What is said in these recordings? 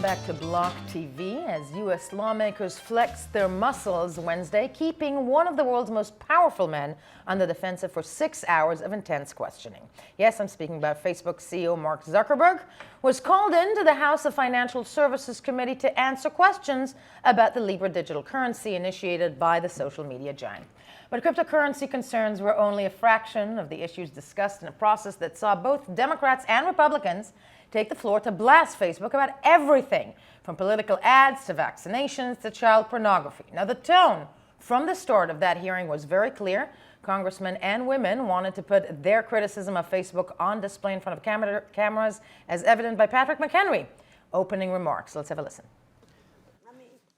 back to BLOCKTV as U.S. lawmakers flexed their muscles Wednesday, keeping one of the world's most powerful men on the defensive for 6 hours of intense questioning. Yes, I'm speaking about Facebook CEO Mark Zuckerberg, who was called into the House of Financial Services Committee to answer questions about the Libra digital currency initiated by the social media giant. But cryptocurrency concerns were only a fraction of the issues discussed in a process that saw both Democrats and Republicans take the floor to blast Facebook about everything, from political ads to vaccinations to child pornography. Now, the tone from the start of that hearing was very clear. Congressmen and women wanted to put their criticism of Facebook on display in front of cameras, as evident by Patrick McHenry. Opening remarks. Let's have a listen.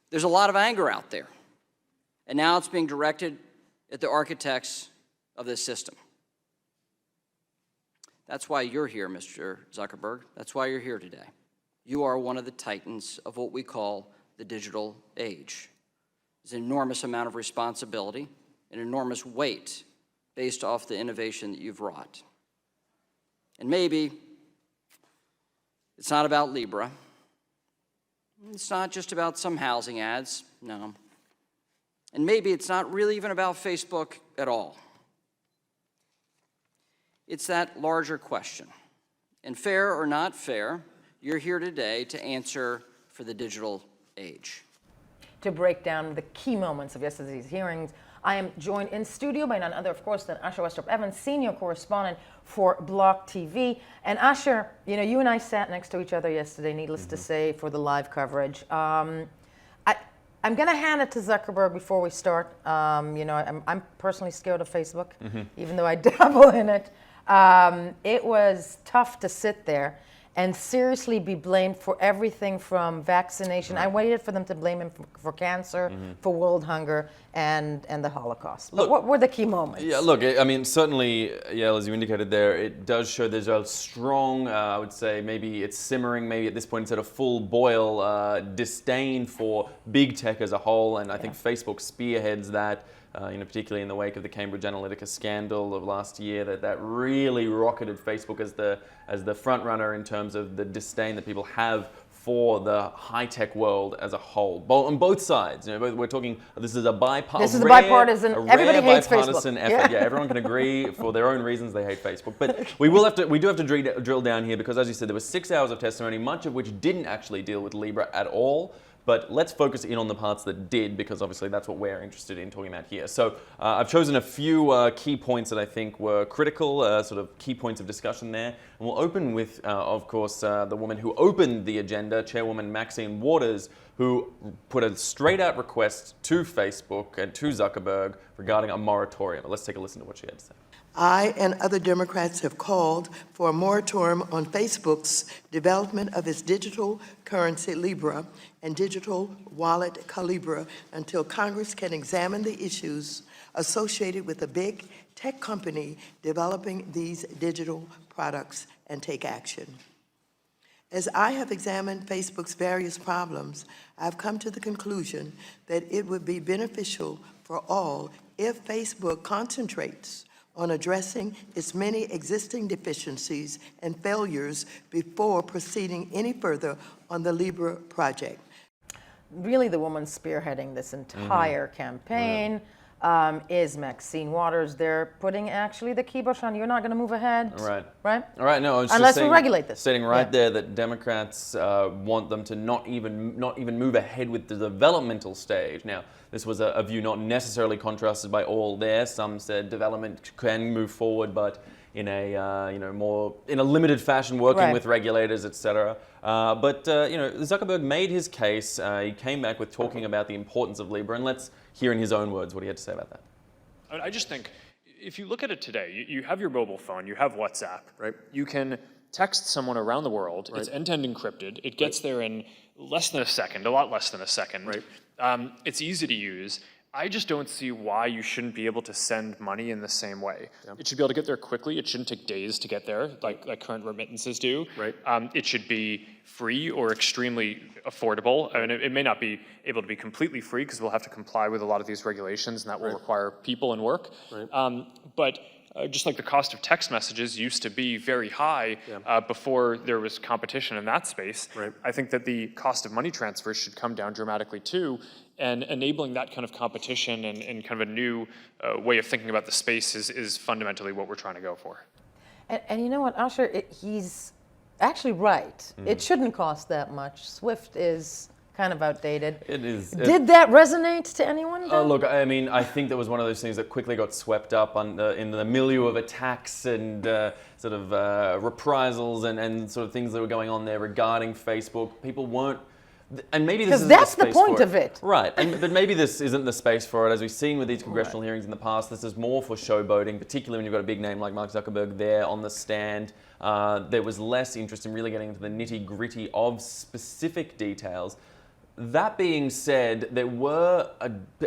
There's a lot of anger out there, and now it's being directed at the architects of this system. That's why you're here, Mr. Zuckerberg. That's why you're here today. You are one of the titans of what we call the digital age. There's an enormous amount of responsibility, an enormous weight based off the innovation that you've wrought. And maybe it's not about Libra. It's not just about some housing ads, no. And maybe it's not really even about Facebook at all. It's that larger question. And fair or not fair, you're here today to answer for the digital age. To break down the key moments of yesterday's hearings, I am joined in studio by none other, of course, than Usher Westrop-Evans, senior correspondent for BLOCKTV. And Usher, you and I sat next to each other yesterday, needless to say, for the live coverage. I'm going to hand it to Zuckerberg before we start. I'm personally scared of Facebook, even though I dabble in it. It was tough to sit there and seriously be blamed for everything from vaccination. Right. I waited for them to blame him for cancer, for world hunger, and the Holocaust. But what were the key moments? Yeah, look, I mean, certainly, yeah, as you indicated there, it does show there's a strong, I would say, maybe it's simmering, maybe at this point it's at a full boil, disdain for big tech as a whole, and I think Facebook spearheads that. Particularly in the wake of the Cambridge Analytica scandal of last year, that really rocketed Facebook as the front runner in terms of the disdain that people have for the high-tech world as a whole, on both sides. We're talking. This is a bipartisan. Everybody hates bipartisan Facebook. effort. Yeah, everyone can agree for their own reasons they hate Facebook. But we do have to drill down here because, as you said, there was 6 hours of testimony, much of which didn't actually deal with Libra at all. But let's focus in on the parts that did, because obviously that's what we're interested in talking about here. So I've chosen a few key points that I think were critical, sort of key points of discussion there. And we'll open with, of course, the woman who opened the agenda, Chairwoman Maxine Waters, who put a straight-out request to Facebook and to Zuckerberg regarding a moratorium. Let's take a listen to what she had to say. I and other Democrats have called for a moratorium on Facebook's development of its digital currency Libra and digital wallet Calibra until Congress can examine the issues associated with a big tech company developing these digital products and take action. As I have examined Facebook's various problems, I've come to the conclusion that it would be beneficial for all if Facebook concentrates on addressing its many existing deficiencies and failures before proceeding any further on the Libra project. Really, the woman spearheading this entire campaign is Maxine Waters. They're putting actually the kibosh on. You're not going to move ahead, right? All right. No, I was unless just we regulate this. Stating there that Democrats want them to not even move ahead with the developmental stage. Now, this was a view not necessarily contrasted by all there. Some said development can move forward, but in a more in a limited fashion, working with regulators, etc. But Zuckerberg made his case. He came back with talking about the importance of Libra, and let's hear in his own words what he had to say about that. I just think if you look at it today, you have your mobile phone, you have WhatsApp, right? You can text someone around the world. It's end-to-end encrypted. It gets there in less than a second, a lot less than a second. Right. It's easy to use. I just don't see why you shouldn't be able to send money in the same way. Yeah. It should be able to get there quickly. It shouldn't take days to get there, like current remittances do. Right. It should be free or extremely affordable. I mean, it may not be able to be completely free because we'll have to comply with a lot of these regulations, and that will require people and work. Right. But just like the cost of text messages used to be very high before there was competition in that space, I think that the cost of money transfers should come down dramatically too, and enabling that kind of competition and kind of a new way of thinking about the space is fundamentally what we're trying to go for. And you know what, Usher, he's actually right. It shouldn't cost that much. SWIFT is kind of outdated. It is. Did that resonate to anyone, though? Look, I mean, I think that was one of those things that quickly got swept up in the milieu of attacks and sort of reprisals and sort of things that were going on there regarding Facebook. People weren't, and maybe this isn't that's the the space point for of it. Right, but maybe this isn't the space for it. As we've seen with these congressional hearings in the past, this is more for showboating, particularly when you've got a big name like Mark Zuckerberg there on the stand. There was less interest in really getting into the nitty-gritty of specific details. That being said, there were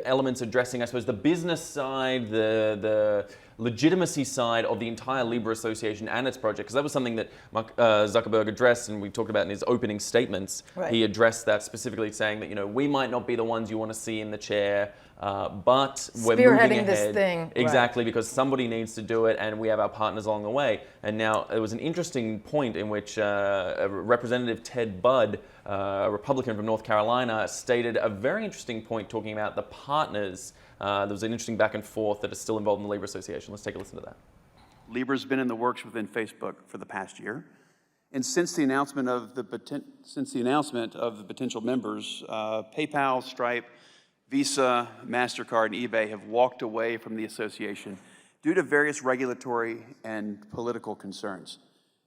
elements addressing, I suppose, the business side, the legitimacy side of the entire Libra Association and its project, because that was something that Mark Zuckerberg addressed and we talked about in his opening statements. Right. He addressed that specifically, saying that, you know, we might not be the ones you want to see in the chair, but we're moving Spearheading ahead. this thing. Exactly, because somebody needs to do it and we have our partners along the way. And now there was an interesting point in which Representative Ted Budd, a Republican from North Carolina, stated a very interesting point talking about the partners. There was an interesting back and forth that is still involved in the Libra Association. Let's take a listen to that. Libra's been in the works within Facebook for the past year. And since the announcement of the potential members, PayPal, Stripe, Visa, MasterCard, and eBay have walked away from the association due to various regulatory and political concerns.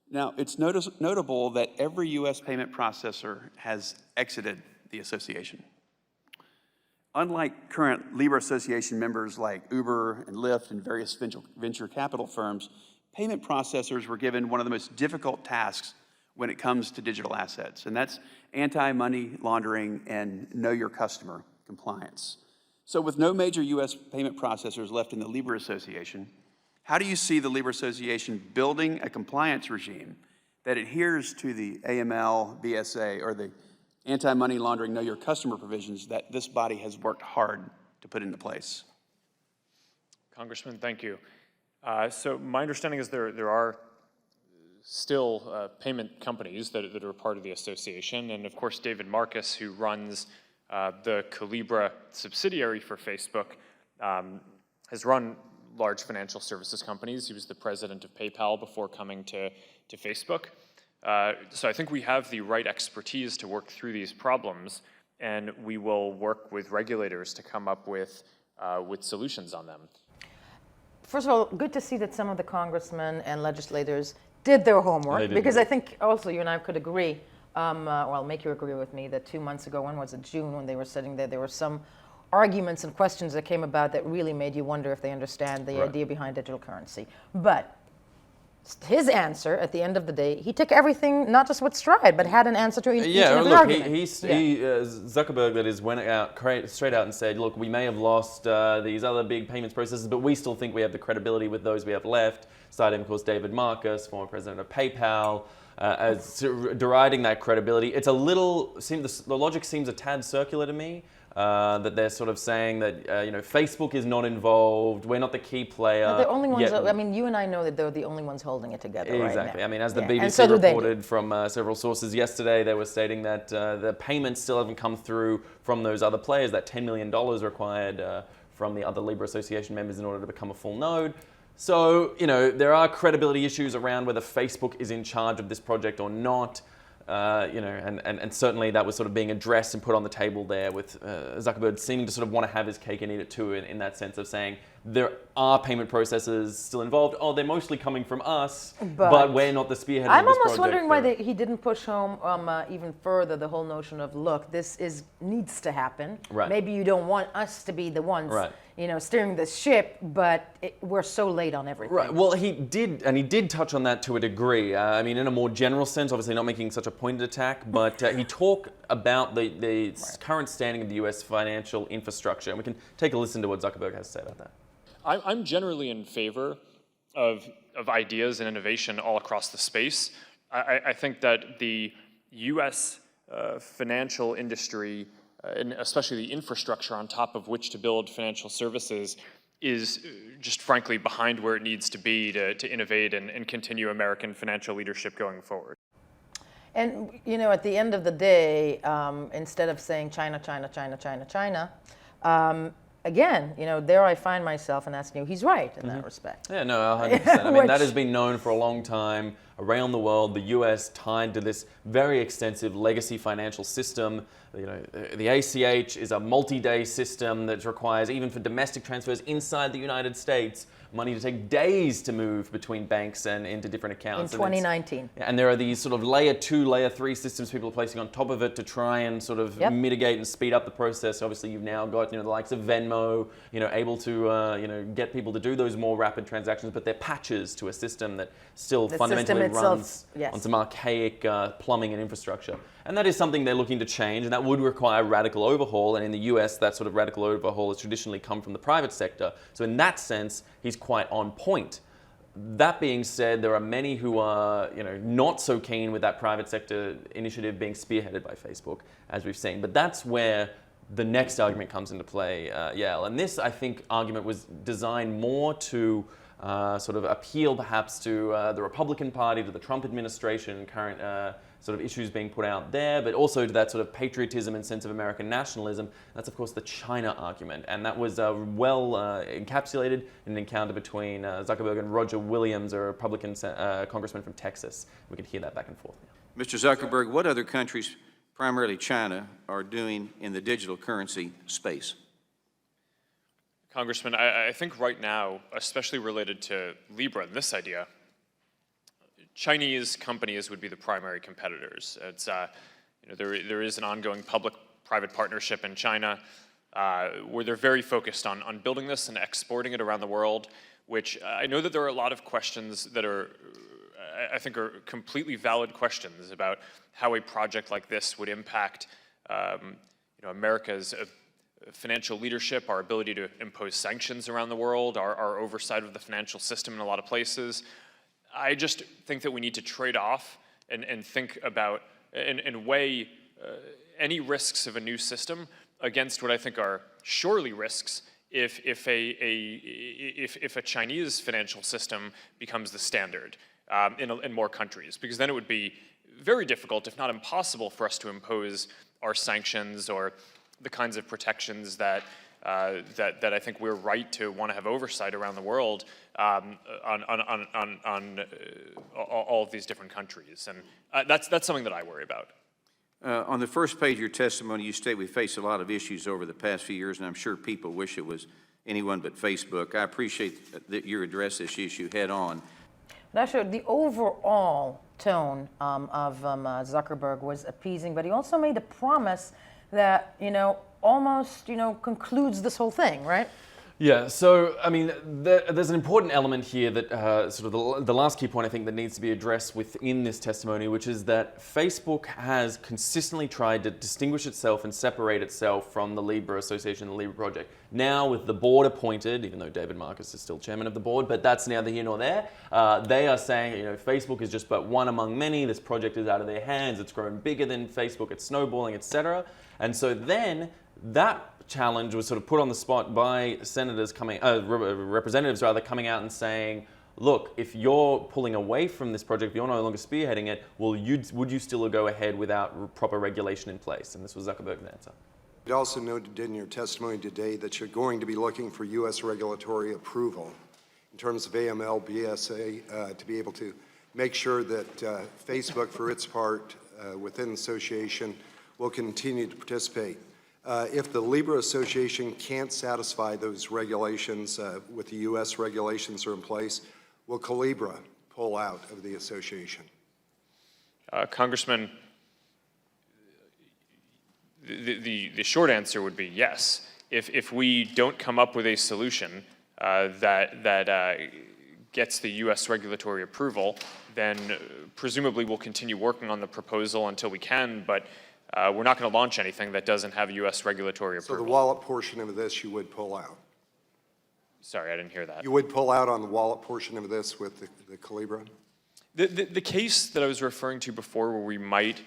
Now, it's notable that every U.S. payment processor has exited the association. Unlike current Libra Association members like Uber and Lyft and various venture capital firms, payment processors were given one of the most difficult tasks when it comes to digital assets, and that's anti-money laundering and know your customer compliance. So with no major U.S. payment processors left in the Libra Association, how do you see the Libra Association building a compliance regime that adheres to the AML, BSA, or the anti-money laundering know your customer provisions that this body has worked hard to put into place? Congressman, thank you. So my understanding is there are still payment companies that are part of the association, and of course David Marcus, who runs the Calibra subsidiary for Facebook, has run large financial services companies. He was the president of PayPal before coming to Facebook. So I think we have the right expertise to work through these problems, and we will work with regulators to come up with solutions on them. First of all, good to see that some of the congressmen and legislators did their homework, They did. because I think also you and I could agree, well, I'll make you agree with me, that 2 months ago, when was it, June, when they were sitting there were some arguments and questions that came about that really made you wonder if they understand the idea behind digital currency. But his answer, at the end of the day, he took everything, not just with stride, but had an answer to each and every look, argument. Zuckerberg, that is, went out straight out and said, look, we may have lost these other big payments processes, but we still think we have the credibility with those we have left. Citing, of course, David Marcus, former president of PayPal, as deriding that credibility. It's a little, the logic seems a tad circular to me. That they're sort of saying that, Facebook is not involved, we're not the key player. They're the only ones, yet, I mean, you and I know that they're the only ones holding it together right exactly. now. I mean, as the And BBC so do they. reported from several sources yesterday, they were stating that the payments still haven't come through from those other players, that $10 million required from the other Libra Association members in order to become a full node. So, there are credibility issues around whether Facebook is in charge of this project or not. And certainly that was sort of being addressed and put on the table there, with Zuckerberg seeming to sort of want to have his cake and eat it too, in that sense of saying there are payment processors still involved. Oh, they're mostly coming from us, but we're not the spearhead I'm of this almost project. wondering why he didn't push home even further the whole notion of, look, this needs to happen. Right. Maybe you don't want us to be the ones, Right. steering the ship, but we're so late on everything. Right. Well, he did touch on that to a degree. I mean, in a more general sense, obviously not making such a pointed attack, but he talked about the current standing of the U.S. financial infrastructure, and we can take a listen to what Zuckerberg has to say about that. I'm generally in favor of ideas and innovation all across the space. I think that the U.S. Financial industry, and especially the infrastructure on top of which to build financial services, is just frankly behind where it needs to be to innovate and continue American financial leadership going forward. And, you know, at the end of the day, instead of saying China, China, China, China, China, again, you know, there I find myself and asking you, he's right in that respect. Yeah, no, 100%. I mean, that has been known for a long time around the world. The US tied to this very extensive legacy financial system. You know, the ACH is a multi-day system that requires, even for domestic transfers inside the United States, money to take days to move between banks and into different accounts. In 2019. And there are these sort of layer 2, layer 3 systems people are placing on top of it to try and sort of mitigate and speed up the process. Obviously, you've now got, you know, the likes of Venmo, you know, able to, you know, get people to do those more rapid transactions, but they're patches to a system that still fundamentally runs on some archaic plumbing and infrastructure. And that is something they're looking to change, and that would require radical overhaul. And in the US, that sort of radical overhaul has traditionally come from the private sector. So in that sense, he's quite on point. That being said, there are many who are, you know, not so keen with that private sector initiative being spearheaded by Facebook, as we've seen. But that's where the next argument comes into play, Yael. And this, I think, argument was designed more to sort of appeal perhaps to the Republican Party, to the Trump administration, current sort of issues being put out there, but also to that sort of patriotism and sense of American nationalism. That's, of course, the China argument. And that was well encapsulated in an encounter between Zuckerberg and Roger Williams, a Republican congressman from Texas. We could hear that back and forth now. Mr. Zuckerberg, what other countries, primarily China, are doing in the digital currency space? Congressman, I think right now, especially related to Libra and this idea, Chinese companies would be the primary competitors. It's, you know, there is an ongoing public-private partnership in China where they're very focused on building this and exporting it around the world, which I know that there are a lot of questions that are, I think, are completely valid questions about how a project like this would impact, you know, America's financial leadership, our ability to impose sanctions around the world, our oversight of the financial system in a lot of places. I just think that we need to trade off and think about and weigh any risks of a new system against what I think are surely risks if a Chinese financial system becomes the standard in more countries, because then it would be very difficult, if not impossible, for us to impose our sanctions or the kinds of protections that I think we're right to want to have oversight around the world on all of these different countries. And that's something that I worry about. On the first page of your testimony, you state we face a lot of issues over the past few years, and I'm sure people wish it was anyone but Facebook. I appreciate that you address this issue head on. Now, sure, the overall tone of Zuckerberg was appeasing, but he also made a promise that, you know, almost, you know, concludes this whole thing, right? Yeah, so, I mean, there's an important element here that sort of the last key point I think that needs to be addressed within this testimony, which is that Facebook has consistently tried to distinguish itself and separate itself from the Libra Association, the Libra Project. Now, with the board appointed, even though David Marcus is still chairman of the board, but that's neither here nor there, they are saying, you know, Facebook is just but one among many. This project is out of their hands. It's grown bigger than Facebook. It's snowballing, etc. And so then that challenge was sort of put on the spot by representatives rather, coming out and saying, look, if you're pulling away from this project, if you're no longer spearheading it, well, would you still go ahead without proper regulation in place? And this was Zuckerberg's answer. You also noted in your testimony today that you're going to be looking for U.S. regulatory approval in terms of AML, BSA, to be able to make sure that Facebook, for its part, within the association, will continue to participate. If the Libra Association can't satisfy those regulations with the U.S. regulations are in place, will Calibra pull out of the association? Congressman, the short answer would be yes. If we don't come up with a solution that gets the U.S. regulatory approval, then presumably we'll continue working on the proposal until we can, but we're not going to launch anything that doesn't have U.S. regulatory approval. So the wallet portion of this you would pull out? Sorry, I didn't hear that. You would pull out on the wallet portion of this with the Calibra? The case that I was referring to before where we might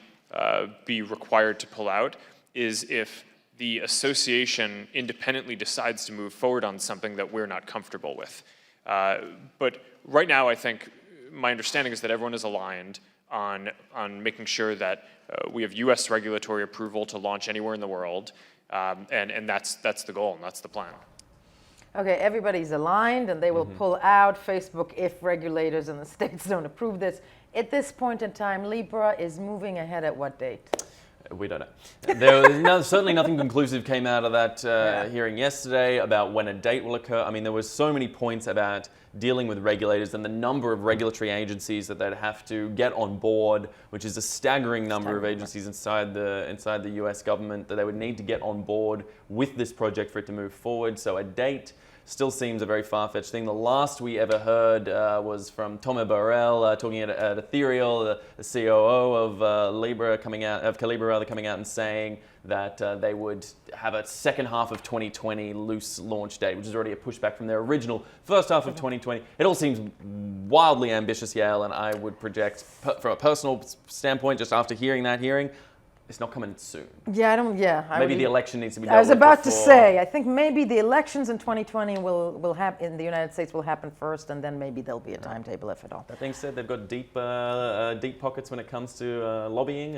be required to pull out is if the association independently decides to move forward on something that we're not comfortable with. But right now, I think my understanding is that everyone is aligned on making sure that we have U.S. regulatory approval to launch anywhere in the world, and that's the goal and that's the plan. Okay, everybody's aligned, and they will pull out Facebook if regulators in the states don't approve this. At this point in time, Libra is moving ahead at what date? We don't know. There was certainly nothing conclusive came out of that hearing yesterday about when a date will occur. I mean, there was so many points about dealing with regulators and the number of regulatory agencies that they'd have to get on board, which is a staggering number of agencies inside the U.S. government that they would need to get on board with this project for it to move forward. So a date still seems a very far-fetched thing. The last we ever heard was from Tom Burrell talking at Ethereal, the COO of Calibra coming out and saying that they would have a second half of 2020 loose launch date, which is already a pushback from their original first half of 2020. It all seems wildly ambitious, Yael, and I would project, from a personal standpoint, just after hearing that hearing, it's not coming soon. Maybe the election needs to be dealt with. I was about to before. say, I think maybe the elections in 2020 will happen in the United States will happen first, and then maybe there'll be a timetable, if at all. That being said, they've got deep pockets when it comes to lobbying,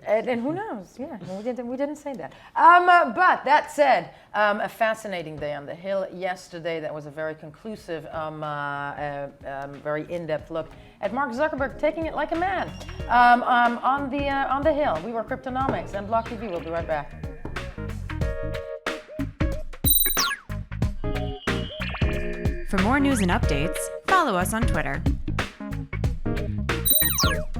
And who knows? Yeah, we didn't say that. But that said, a fascinating day on the Hill yesterday. That was a very conclusive, very in-depth look at Mark Zuckerberg taking it like a man on the Hill. We were Cryptonomics and BLOCKTV. We'll be right back. For more news and updates, follow us on Twitter.